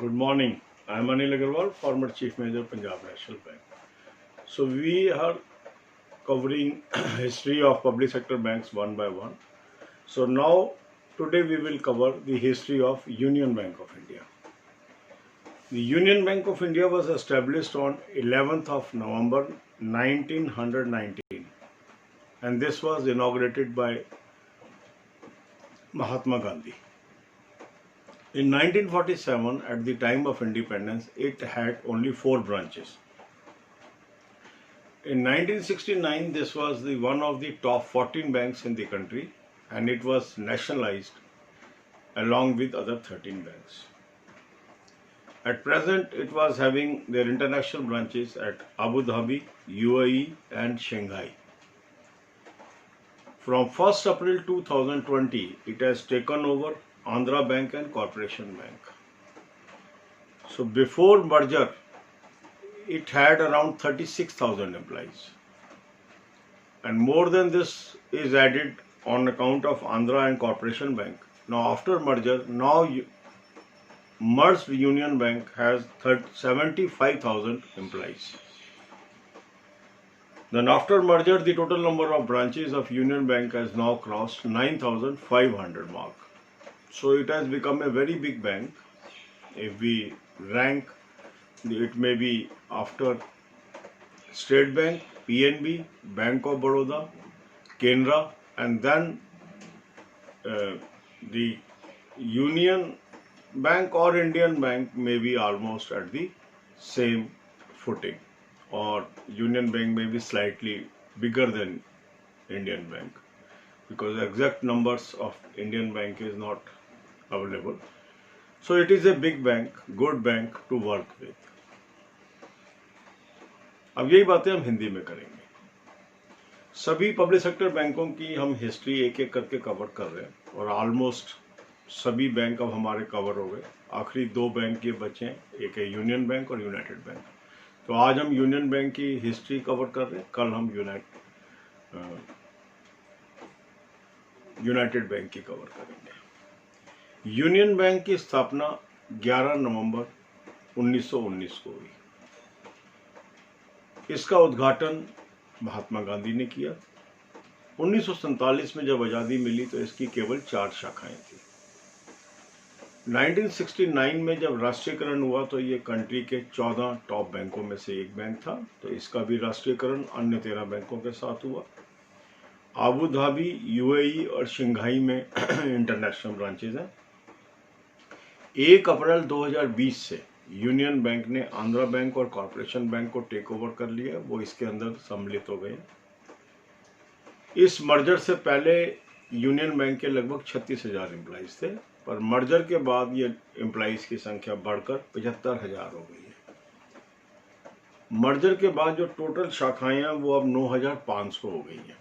Good morning. I am Anil Agarwal, former Chief Manager, Punjab National Bank. So we are covering history of public sector banks one by one. So now today we will cover the history of Union Bank of India. The Union Bank of India was established on 11th of November 1919 and this was inaugurated by Mahatma Gandhi. In 1947, at the time of independence, it had only 4 branches. In 1969, this was one of the top 14 banks in the country and it was nationalized along with other 13 banks. At present, it was having their international branches at Abu Dhabi, UAE and Shanghai. From 1st April 2020, it has taken over Andhra Bank and Corporation Bank. So before merger, it had around 36,000 employees. And more than this is added on account of Andhra and Corporation Bank. Now after merger, merged Union Bank has 75,000 employees. Then after merger, the total number of branches of Union Bank has now crossed 9,500 mark. So it has become a very big bank. If we rank, it may be after State Bank, PNB, Bank of Baroda, Canara, and then the Union Bank or Indian Bank may be almost at the same footing, or Union Bank may be slightly bigger than Indian Bank, because exact numbers of Indian Bank is not available. So it is a big bank, good bank to work with. अब यही बातें हम हिंदी में करेंगे. सभी public sector बैंकों की हम हिस्ट्री एक एक करके कवर कर रहे हैं और ऑलमोस्ट सभी बैंक अब हमारे कवर हो गए. आखिरी 2 बैंक ये बचे हैं, एक है यूनियन बैंक और यूनाइटेड बैंक. तो आज हम यूनियन बैंक की हिस्ट्री कवर कर रहे हैं, कल हम यूनाइटेड बैंक की कवर करेंगे. यूनियन बैंक की स्थापना 11 नवंबर 1919 को हुई. इसका उद्घाटन महात्मा गांधी ने किया. 1947 में जब आज़ादी मिली तो इसकी केवल 4 शाखाएं थी. 1969 में जब राष्ट्रीयकरण हुआ तो ये कंट्री के 14 टॉप बैंकों में से एक बैंक था, तो इसका भी राष्ट्रीयकरण अन्य 13 बैंकों के साथ हुआ. आबू धाबी, यूएई और शंघाई में इंटरनेशनल ब्रांचेज हैं. 1 अप्रैल 2020 से यूनियन बैंक ने आंध्रा बैंक और कॉर्पोरेशन बैंक को टेक ओवर कर लिया. वो इसके अंदर सम्मिलित हो गए. इस मर्जर से पहले यूनियन बैंक के लगभग 36,000 एम्प्लॉइज थे, पर मर्जर के बाद ये एम्प्लॉइज की संख्या बढ़कर 75,000 हो गई है. मर्जर के बाद जो टोटल शाखाएं हैं वो अब 9,500 हो गई हैं.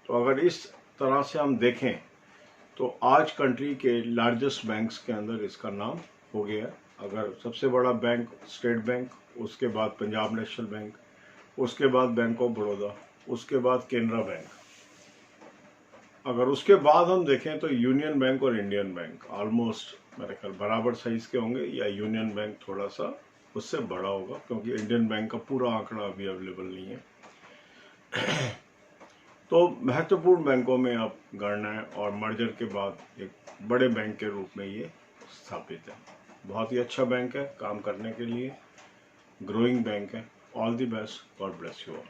तो अगर इस तरह से हम देखें तो आज कंट्री के लार्जेस्ट बैंक्स के अंदर इसका नाम हो गया. अगर सबसे बड़ा बैंक स्टेट बैंक, उसके बाद पंजाब नेशनल बैंक, उसके बाद बैंक ऑफ बड़ौदा, उसके बाद केनरा बैंक. अगर उसके बाद हम देखें तो यूनियन बैंक और इंडियन बैंक ऑलमोस्ट मेरे ख्याल बराबर साइज के होंगे, या यूनियन बैंक थोड़ा सा उससे बड़ा होगा, क्योंकि इंडियन बैंक का पूरा आंकड़ा अभी अवेलेबल नहीं है. तो महत्वपूर्ण बैंकों में अब गणना है और मर्जर के बाद एक बड़े बैंक के रूप में ये स्थापित है. बहुत ही अच्छा बैंक है काम करने के लिए, ग्रोइंग बैंक है. All the best, God bless you all.